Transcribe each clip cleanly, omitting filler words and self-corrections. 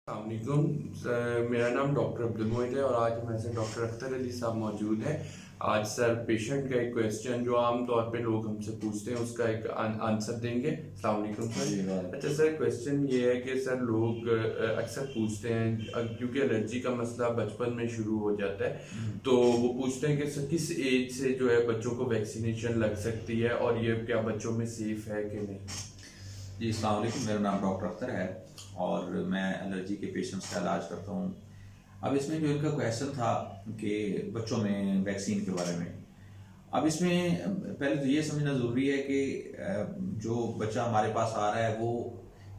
अस्सलामुअलैकुम मेरा नाम डॉक्टर अब्दुल मोइद है और आज हमारे साथ डॉक्टर अख्तर अली साहब मौजूद हैं। आज सर पेशेंट का एक क्वेश्चन जो आम तौर पे लोग हमसे पूछते हैं उसका एक आंसर देंगे। अस्सलाम वालेकुम सर। अच्छा सर, क्वेश्चन ये है कि सर लोग अक्सर पूछते हैं क्योंकि एलर्जी का मसला बचपन में शुरू हो जाता है, तो वो पूछते हैं कि सर किस एज से जो है बच्चों को वैक्सीनेशन लग सकती है और ये क्या बच्चों में सेफ है कि नहीं। जी अस्सलाम वालेकुम, मेरा नाम डॉक्टर अख्तर है और मैं एलर्जी के पेशेंट्स का इलाज करता हूँ। अब इसमें जो इनका क्वेश्चन था कि बच्चों में वैक्सीन के बारे में, अब इसमें पहले तो ये समझना ज़रूरी है कि जो बच्चा हमारे पास आ रहा है वो,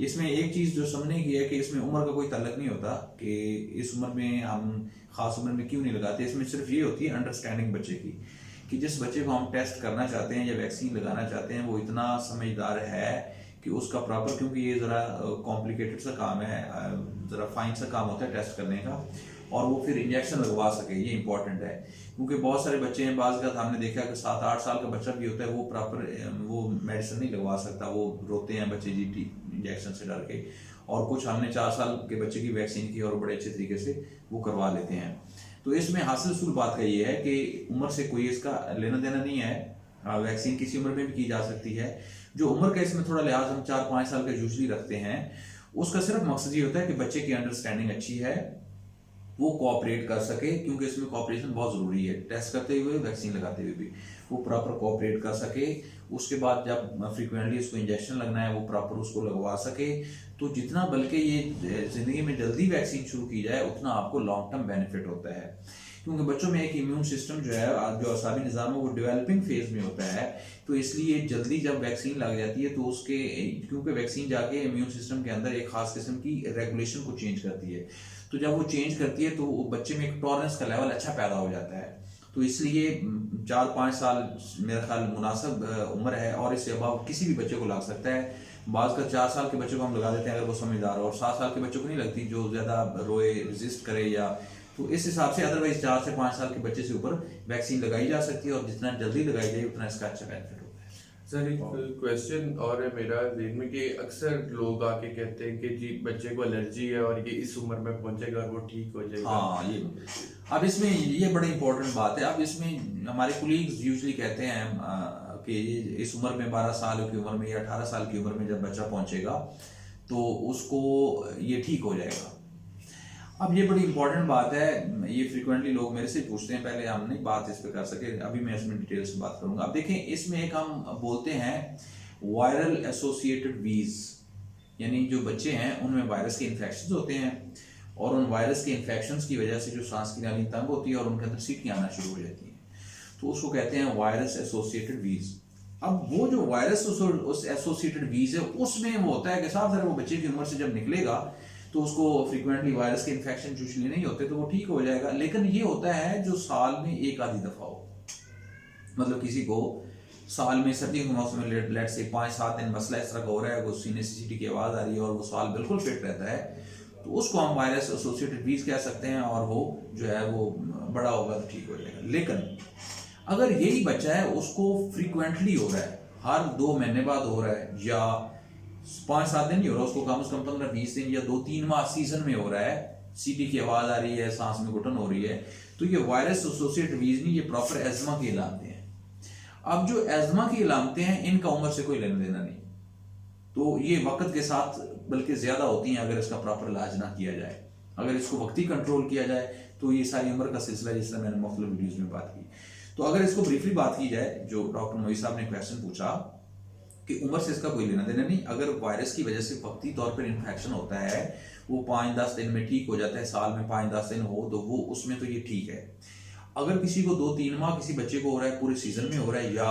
इसमें एक चीज़ जो समझने की है कि इसमें उम्र का कोई ताल्लुक नहीं होता कि इस उम्र में हम ख़ास उम्र में क्यों नहीं लगाते। इसमें सिर्फ ये होती है अंडरस्टैंडिंग बच्चे की कि जिस बच्चे को हम टेस्ट करना चाहते हैं या वैक्सीन लगाना चाहते हैं वो इतना समझदार है कि उसका प्रॉपर, क्योंकि ये ज़रा कॉम्प्लिकेटेड सा काम है, ज़रा फाइन सा काम होता है टेस्ट करने का, और वो फिर इंजेक्शन लगवा सके, ये इंपॉर्टेंट है। क्योंकि बहुत सारे बच्चे हैं, बाज़ का हमने देखा कि 7-8 साल का बच्चा भी होता है, वो प्रॉपर वो मेडिसिन नहीं लगवा सकता, वो रोते हैं बच्चे जी इंजेक्शन से डर के। और कुछ हमने 4 साल के बच्चे की वैक्सीन की और बड़े अच्छे तरीके से वो करवा लेते हैं। तो इसमें हासिल सुल बात का ये है कि उम्र से कोई इसका लेना देना नहीं है, वैक्सीन किसी उम्र में भी की जा सकती है। जो उम्र का इसमें थोड़ा लिहाज हम 4-5 साल का यूजली रखते हैं, उसका सिर्फ मकसद ये होता है कि बच्चे की अंडरस्टैंडिंग अच्छी है, वो कोऑपरेट कर सके, क्योंकि इसमें कोऑपरेशन बहुत ज़रूरी है। टेस्ट करते हुए वैक्सीन लगाते हुए भी वो प्रॉपर कोऑपरेट कर सके। उसके बाद जब फ्रीक्वेंटली उसको इंजेक्शन लगना है वो प्रॉपर उसको लगवा सके। तो जितना बल्कि ये ज़िंदगी में जल्दी वैक्सीन शुरू की जाए उतना आपको लॉन्ग टर्म बेनिफिट होता है। क्योंकि बच्चों में एक इम्यून सिस्टम जो है, जो असाबी निज़ाम है, वो डेवलपिंग फेज में होता है। तो इसलिए जल्दी जब वैक्सीन लग जाती है तो उसके, क्योंकि वैक्सीन जाके इम्यून सिस्टम के अंदर एक खास किस्म की रेगुलेशन को चेंज करती है, तो जब वो चेंज करती है तो बच्चे में एक टॉलरेंस का लेवल अच्छा पैदा हो जाता है। तो इसलिए 4-5 साल मेरा ख्याल मुनासिब उम्र है, और इससे अबाव किसी भी बच्चे को लग सकता है। बाज़ का 4 साल के बच्चे को हम लगा देते हैं अगर वो समझदार हो, और 7 साल के बच्चों को नहीं लगती, जो ज़्यादा रोए, रेजिस्ट करे या, तो इस हिसाब से अदरवाइज 4 से 5 साल के बच्चे से ऊपर वैक्सीन लगाई जा सकती है, और जितना जल्दी लगाई जाए उतना इसका अच्छा बेनिफिट होता है। सर एक क्वेश्चन और है मेरा ज़हन में कि अक्सर लोग आके कहते हैं कि जी बच्चे को एलर्जी है और ये इस उम्र में पहुंचेगा और वो ठीक हो जाएगा। हाँ, ये अब इसमें ये बड़ी इंपॉर्टेंट बात है। अब इसमें हमारे कुलीग्स यूजली कहते हैं कि इस उम्र में 12 साल की उम्र में या 18 साल की उम्र में जब बच्चा पहुंचेगा तो उसको ये ठीक हो जाएगा। अब ये बड़ी इंपॉर्टेंट बात है, ये फ्रीक्वेंटली लोग मेरे से पूछते हैं, पहले हम नहीं बात इस पे कर सके, अभी मैं इसमें डिटेल से बात करूंगा। अब देखें, इसमें एक हम बोलते हैं वायरल एसोसिएटेड वीज, यानी जो बच्चे हैं उनमें वायरस के इन्फेक्शन होते हैं, और उन वायरस के इन्फेक्शन की वजह से जो सांस की नाली तंग होती है और उनके अंदर सीटियाँ आना शुरू हो जाती हैं, तो उसको कहते हैं वायरस एसोसिएटेड वीज। अब वो जो वायरस एसोसिएटेड वीज है उसमें वो होता है कि साफ सारे वो बच्चे की उम्र से जब निकलेगा तो उसको फ्रीक्वेंटली वायरस के इन्फेक्शन यूजुअली नहीं होते, तो वो ठीक हो जाएगा। लेकिन ये होता है जो साल में एक आधी दफा हो, मतलब किसी को साल में सर्दी के मौसम में लेट से 5-7 दिन मसला इस तरह का हो रहा है, वो सीने से सीटी की आवाज़ आ रही है और वो साल बिल्कुल फिट रहता है, तो उसको हम वायरस एसोसिएटेड वीज कह सकते हैं, और वो जो है वो बड़ा होगा तो ठीक हो जाएगा। लेकिन अगर यही बच्चा है उसको फ्रीक्वेंटली हो रहा है, हर 2 महीने बाद हो रहा है, या 5-7 दिन नहीं हो रहा, उसको कम से कम 15-20 दिन या 2-3 माह सीजन में हो रहा है, सीटी की आवाज आ रही है, सांस में घुटन हो रही है, तो ये वायरस एसोसिएटेड वीज नहीं, ये प्रॉपर एजमा की अलामतें हैं। अब जो एजमा की अलामतें हैं इनका उम्र से कोई लेना देना नहीं, तो ये वक्त के साथ बल्कि ज्यादा होती हैं अगर इसका प्रॉपर इलाज ना किया जाए। अगर इसको वक्ती कंट्रोल किया जाए तो ये सारी उम्र का सिलसिला, जिस तरह मैंने मुख्तलिफ वीडियोज में बात की। तो अगर इसको ब्रीफली बात की जाए, जो डॉक्टर मोई साहब ने क्वेश्चन पूछा कि उम्र से इसका कोई लेना देना नहीं, अगर वायरस की वजह से वक्ती तौर पर इन्फेक्शन होता है वो 5-10 दिन में ठीक हो जाता है, साल में 5-10 दिन हो तो वो उसमें तो ये ठीक है। अगर किसी को 2-3 माह किसी बच्चे को हो रहा है, पूरे सीजन में हो रहा है, या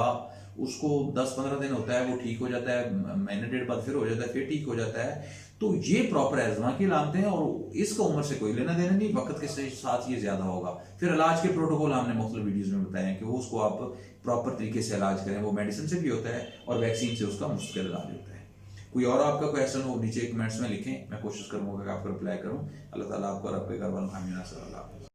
उसको 10-15 दिन होता है वो ठीक हो जाता है, महीने डेढ़ बाद फिर हो जाता है, फिर ठीक हो जाता है, तो ये प्रॉपर एजमा की अलामतें हैं और इसका उम्र से कोई लेना देना नहीं, वक्त के साथ ये ज्यादा होगा। फिर इलाज के प्रोटोकॉल हमने मुख्तलिफ वीडियोज में बताए हैं कि वो उसको आप प्रॉपर तरीके से इलाज करें, वो मेडिसिन से भी होता है और वैक्सीन से उसका मुस्तकिल इलाज होता है। कोई और आपका क्वेश्चन हो नीचे कमेंट्स में लिखें, मैं कोशिश करूंगा कि आपको रिप्लाई करूं। अल्लाह ताला आपको और आपके घर वालों को आमीन।